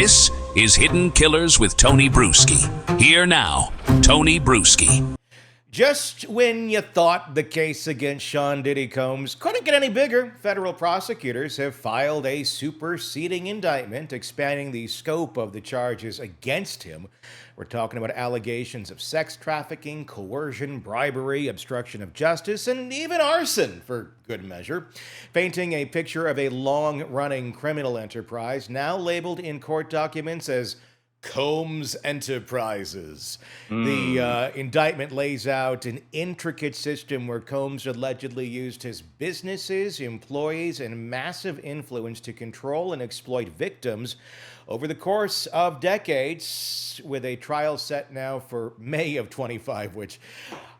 This is Hidden Killers with Tony Brueski. Here now, Tony Brueski. Just when you thought the case against Sean Diddy Combs couldn't get any bigger, federal prosecutors have filed a superseding indictment expanding the scope of the charges against him. We're talking about allegations of sex trafficking, coercion, bribery, obstruction of justice, and even arson, for good measure, painting a picture of a long-running criminal enterprise now labeled in court documents as Combs Enterprises. The indictment lays out an intricate system where Combs allegedly used his businesses, employees, and massive influence to control and exploit victims over the course of decades, with a trial set now for May of 25, which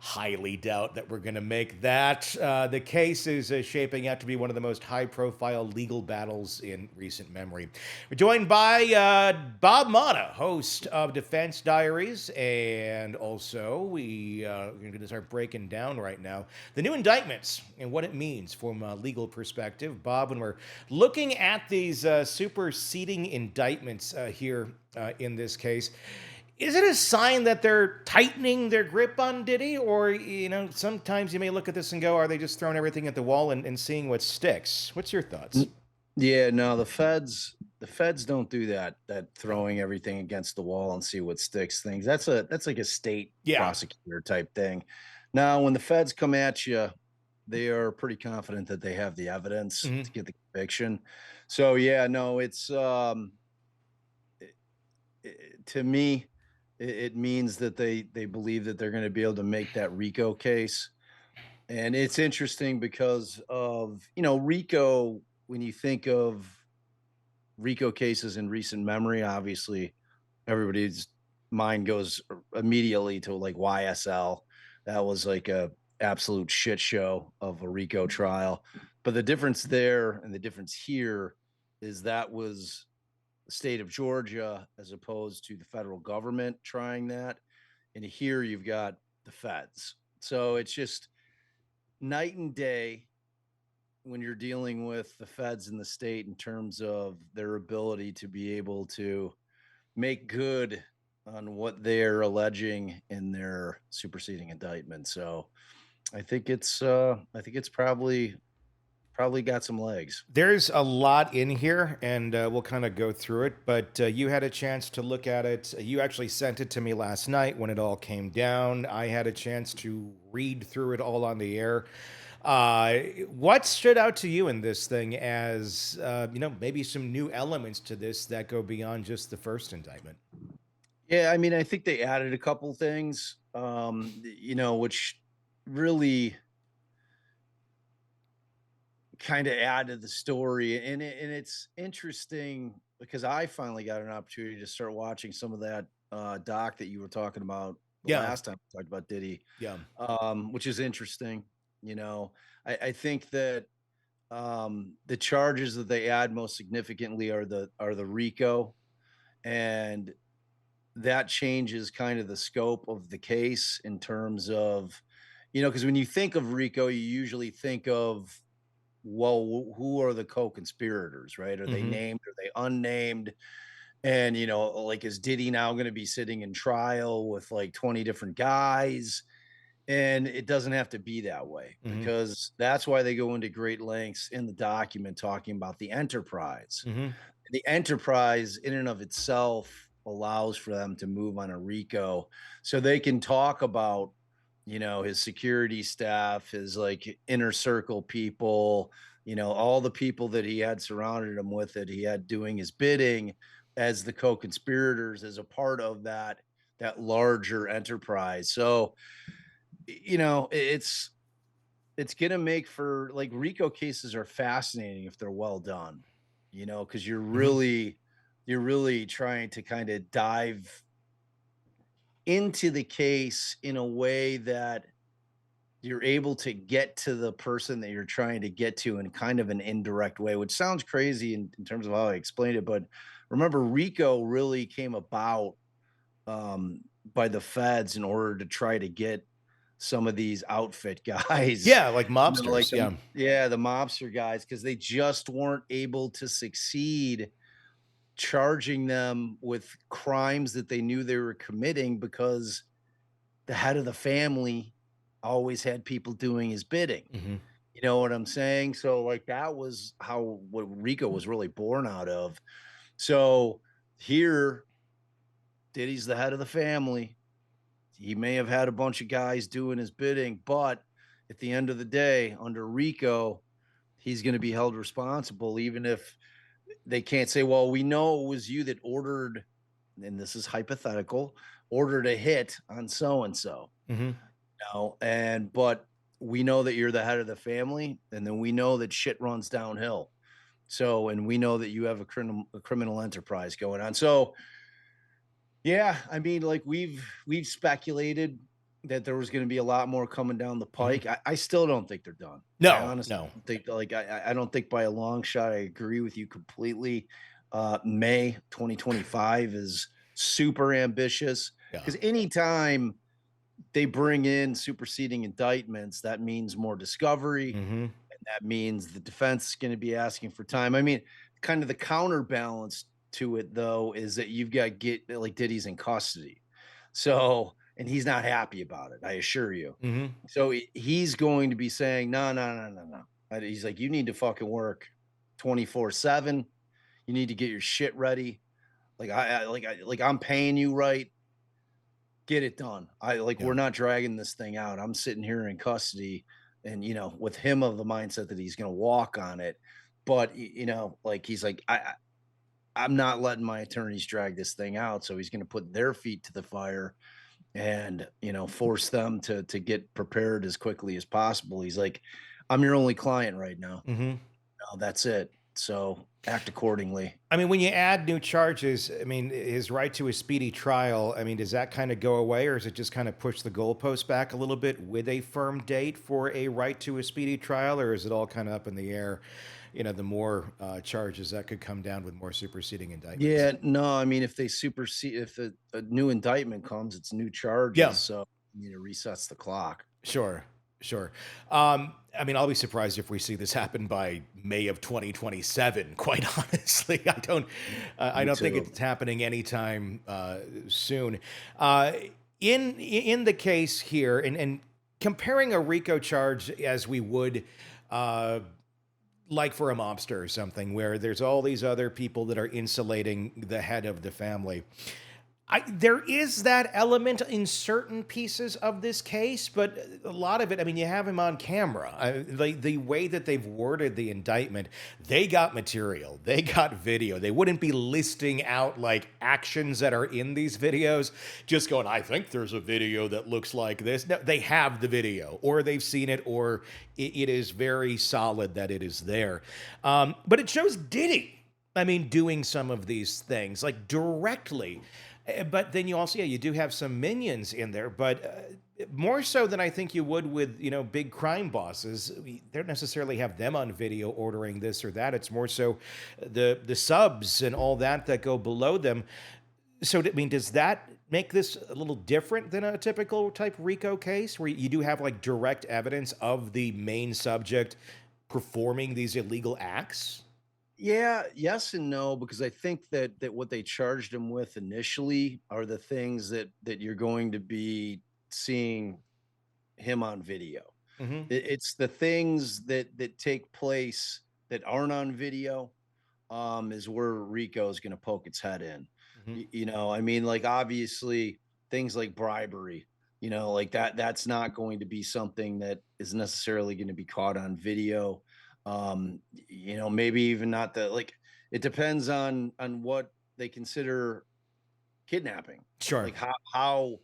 highly doubt that we're going to make that. The case is shaping out to be one of the most high-profile legal battles in recent memory. We're joined by Bob Motta, host of Defense Diaries, and also we're going to start breaking down right now the new indictments and what it means from a legal perspective. Bob, when we're looking at these superseding indictments here in this case, is it a sign that they're tightening their grip on Diddy? Or, sometimes you may look at this and go, are they just throwing everything at the wall and seeing what sticks? What's your thoughts? Yeah, no, the feds don't do that throwing everything against the wall and see what sticks things. That's like a state prosecutor type thing. Now, when the feds come at you, they are pretty confident that they have the evidence to get the conviction. So yeah, no, it's to me, it means that they believe that they're going to be able to make that RICO case. And it's interesting because of, RICO, when you think of RICO cases in recent memory, obviously everybody's mind goes immediately to like YSL. That was like a absolute shit show of a RICO trial. But the difference there and the difference here is that was the state of Georgia as opposed to the federal government trying that. And here you've got the feds. So it's just night and day when you're dealing with the feds in the state in terms of their ability to be able to make good on what they're alleging in their superseding indictment. So I think it's probably got some legs. There's a lot in here, and we'll kind of go through it, but you had a chance to look at it. You actually sent it to me last night when it all came down. I had a chance to read through it all on the air. What stood out to you in this thing as, maybe some new elements to this that go beyond just the first indictment? Yeah, I mean, I think they added a couple things, which really kind of add to the story. And it's interesting because I finally got an opportunity to start watching some of that doc that you were talking about last time we talked about Diddy. Which is interesting. I think that the charges that they add most significantly are the RICO, and that changes kind of the scope of the case in terms of, because when you think of RICO, you usually think of, well, who are the co-conspirators, right? Are they named? Are they unnamed? And, like, is Diddy now going to be sitting in trial with like 20 different guys? And it doesn't have to be that way because that's why they go into great lengths in the document talking about the enterprise. The enterprise in and of itself allows for them to move on a RICO so they can talk about, his security staff, his like inner circle people, all the people that he had surrounded him with that he had doing his bidding as the co-conspirators as a part of that larger enterprise. So, it's going to make for like RICO cases are fascinating if they're well done, because you're really trying to kind of dive into the case in a way that you're able to get to the person that you're trying to get to in kind of an indirect way, which sounds crazy in terms of how I explained it. But remember, RICO really came about by the feds in order to try to get some of these outfit guys. Yeah, like mobsters. The mobster guys, because they just weren't able to succeed charging them with crimes that they knew they were committing because the head of the family always had people doing his bidding. Mm-hmm. You know what I'm saying? So like that was how what RICO was really born out of. So here, Diddy's the head of the family. He may have had a bunch of guys doing his bidding, but at the end of the day, under RICO, he's going to be held responsible, even if they can't say, well, we know it was you that ordered, and this is hypothetical, ordered a hit on so and so. Mm-hmm. No, and but we know that you're the head of the family, and then we know that shit runs downhill. So, and we know that you have a criminal enterprise going on. So, yeah, I mean, like we've speculated that there was going to be a lot more coming down the pike. I still don't think they're done. I No, honestly no. don't think like I don't think by a long shot. I agree with you completely. May 2025 is super ambitious Yeah. because anytime they bring in superseding indictments, that means more discovery, Mm-hmm. and that means the defense is going to be asking for time. I mean, kind of the counterbalance to it though is that you've got get like Diddy's in custody. So, and he's not happy about it, I assure you. Mm-hmm. So he's going to be saying, no, no, no, no, no. He's like, you need to fucking work 24/7. You need to get your shit ready. Like like I'm paying you right. Get it done. Yeah. We're not dragging this thing out. I'm sitting here in custody and with him of the mindset that he's going to walk on it. But like he's like I'm not letting my attorneys drag this thing out, so he's going to put their feet to the fire and force them to get prepared as quickly as possible. He's like, I'm your only client right now. Mm-hmm. No, that's it. So act accordingly. I mean, when you add new charges, I mean, his right to a speedy trial, I mean, does that kind of go away, or is it just kind of push the goalpost back a little bit with a firm date for a right to a speedy trial, or is it all kind of up in the air? The more charges that could come down with more superseding indictments. Yeah, no, I mean, if they supersede, if a new indictment comes, it's new charges. Yeah, So it resets the clock. sure, sure. I mean, I'll be surprised if we see this happen by May of 2027. Quite honestly, I Me don't think too. it's happening anytime soon. In the case here, and comparing a RICO charge as we would. Like for a mobster or something, where there's all these other people that are insulating the head of the family. There is that element in certain pieces of this case, but a lot of it, I mean, you have him on camera. The way that they've worded the indictment, they got material, they got video. They wouldn't be listing out like actions that are in these videos, just going, I think there's a video that looks like this. No, they have the video, or they've seen it, or it is very solid that it is there. But it shows Diddy, I mean, doing some of these things, like directly. But then you also, you do have some minions in there, but more so than I think you would with, big crime bosses. We don't necessarily have them on video ordering this or that. It's more so the subs and all that go below them. So, I mean, does that make this a little different than a typical type RICO case where you do have like direct evidence of the main subject performing these illegal acts? Yeah, yes and no, because I think that what they charged him with initially are the things that you're going to be seeing him on video. Mm-hmm. It's the things that take place that aren't on video, is where RICO is going to poke its head in. Mm-hmm. I mean, like obviously things like bribery, like that's not going to be something that is necessarily going to be caught on video. Maybe even not like it depends on what they consider kidnapping, Sure. like how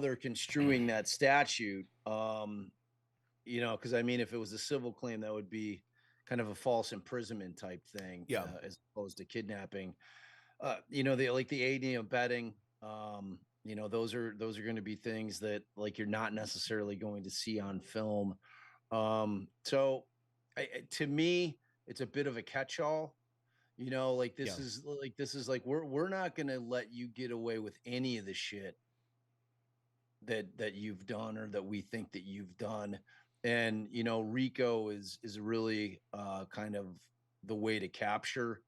they're construing that statute. Because I mean, if it was a civil claim, that would be kind of a false imprisonment type thing, Yeah. as opposed to kidnapping. The like the aiding and abetting. Those are going to be things that like you're not necessarily going to see on film. So to me, it's a bit of a catch-all. Like Yeah. this is like we're not going to let you get away with any of the shit that you've done or that we think that you've done. And RICO is really kind of the way to capture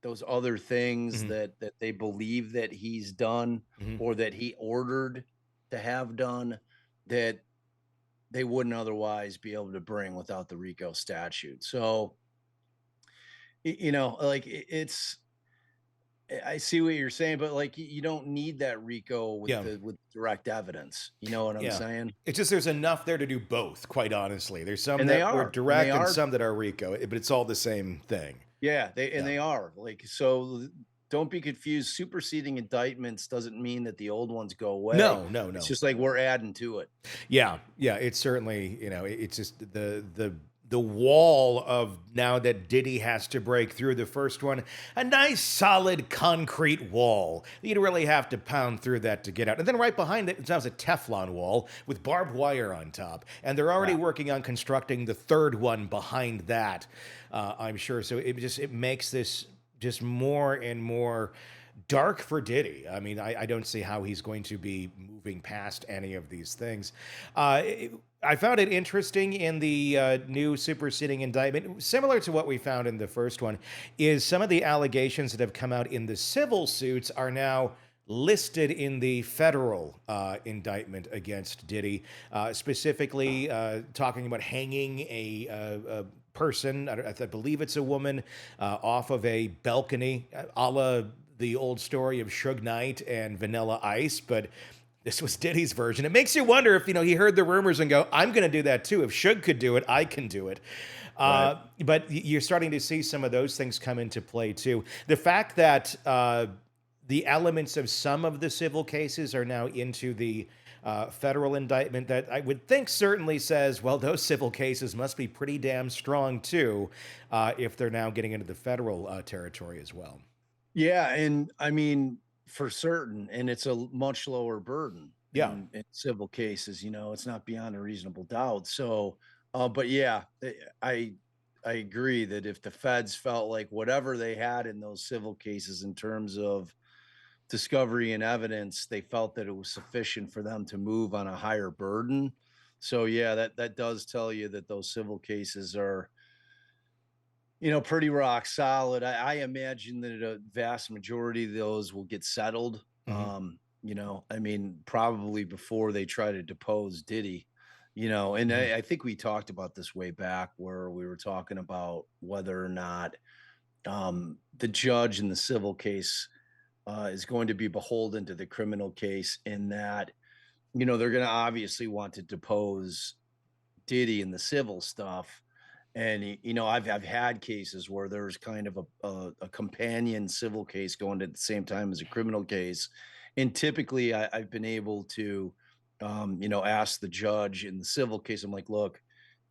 those other things Mhm. that they believe that he's done Mhm. or that he ordered to have done that they wouldn't otherwise be able to bring without the RICO statute. So, like it's I see what you're saying, but like you don't need that RICO Yeah. with direct evidence. You know what I'm Yeah. saying? It's just there's enough there to do both, quite honestly. There's some And they that were are, and they direct and are, some that are RICO, but it's all the same thing. yeah, Yeah. they are like so. Don't be confused. Superseding indictments doesn't mean that the old ones go away. No, no, It's no. just like we're adding to it. Yeah, yeah, it's certainly, it's just the wall of now that Diddy has to break through the first one, a nice solid concrete wall. You'd really have to pound through that to get out. And then right behind it, it's a Teflon wall with barbed wire on top. And they're already Yeah. working on constructing the third one behind that, I'm sure. So it makes this just more and more dark for Diddy. I mean, I don't see how he's going to be moving past any of these things. I found it interesting in the new superseding indictment, similar to what we found in the first one, is some of the allegations that have come out in the civil suits are now listed in the federal indictment against Diddy, specifically talking about hanging a person, I believe it's a woman, off of a balcony, a la the old story of Suge Knight and Vanilla Ice, but this was Diddy's version. It makes you wonder if, he heard the rumors and go, I'm going to do that too. If Suge could do it, I can do it. Right. But you're starting to see some of those things come into play too. The fact that the elements of some of the civil cases are now into the federal indictment, that I would think certainly says, well, those civil cases must be pretty damn strong too, if they're now getting into the federal territory as well. Yeah, and I mean, for certain, and it's a much lower burden Yeah. in civil cases. It's not beyond a reasonable doubt. So, but yeah, I agree that if the feds felt like whatever they had in those civil cases in terms of discovery and evidence, they felt that it was sufficient for them to move on a higher burden. So yeah, that does tell you that those civil cases are pretty rock solid. I imagine that a vast majority of those will get settled. Hmm. I mean, probably before they try to depose Diddy, and Hmm. I think we talked about this way back where we were talking about whether or not the judge in the civil case is going to be beholden to the criminal case in that, they're going to obviously want to depose Diddy in the civil stuff. And I've had cases where there's kind of a companion civil case going at the same time as a criminal case, and typically I've been able to, ask the judge in the civil case. I'm like, look,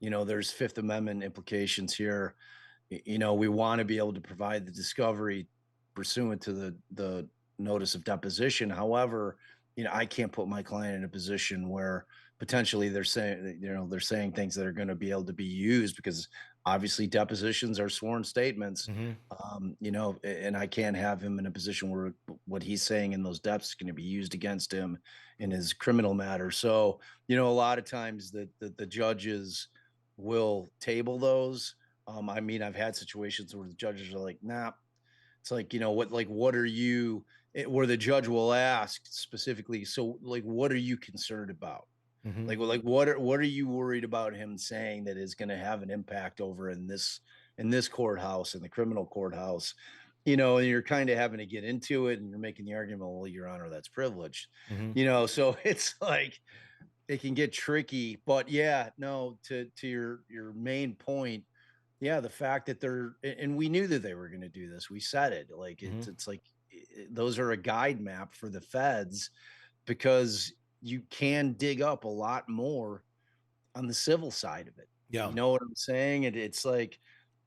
there's Fifth Amendment implications here. We want to be able to provide the discovery pursuant to the notice of deposition. However, I can't put my client in a position where potentially they're saying things that are going to be able to be used because obviously depositions are sworn statements. Hmm. And I can't have him in a position where what he's saying in those deps is going to be used against him in his criminal matter. So, a lot of times the judges will table those. I mean, I've had situations where the judges are like, nah, it's like, what are you, where the judge will ask specifically, so like, what are you concerned about? Hmm. Like what are you worried about him saying that is going to have an impact over in this courthouse, in the criminal courthouse? And you're kind of having to get into it and you're making the argument, well, your honor, that's privilege. Hmm. So it's like it can get tricky. But yeah, no, to your main point, yeah, the fact that and we knew that they were going to do this. We said it. Like Hmm. it's like those are a guide map for the feds because you can dig up a lot more on the civil side of it. Yeah. You know what I'm saying? It's like,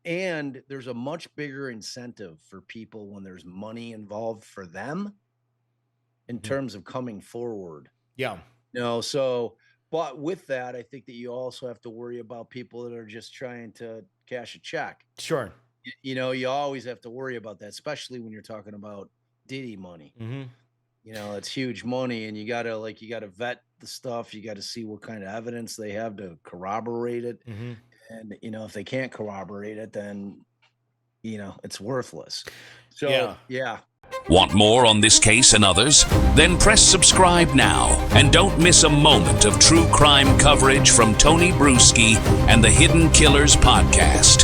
and there's a much bigger incentive for people when there's money involved for them in Hmm. terms of coming forward. Yeah. So, but with that, I think that you also have to worry about people that are just trying to cash a check. Sure. You always have to worry about that, especially when you're talking about Diddy money. Hmm. It's huge money, and you gotta vet the stuff. You got to see what kind of evidence they have to corroborate it. Hmm. And if they can't corroborate it, then it's worthless. So yeah. Want more on this case and others? Then press subscribe now and don't miss a moment of true crime coverage from Tony Brueski and the Hidden Killers podcast.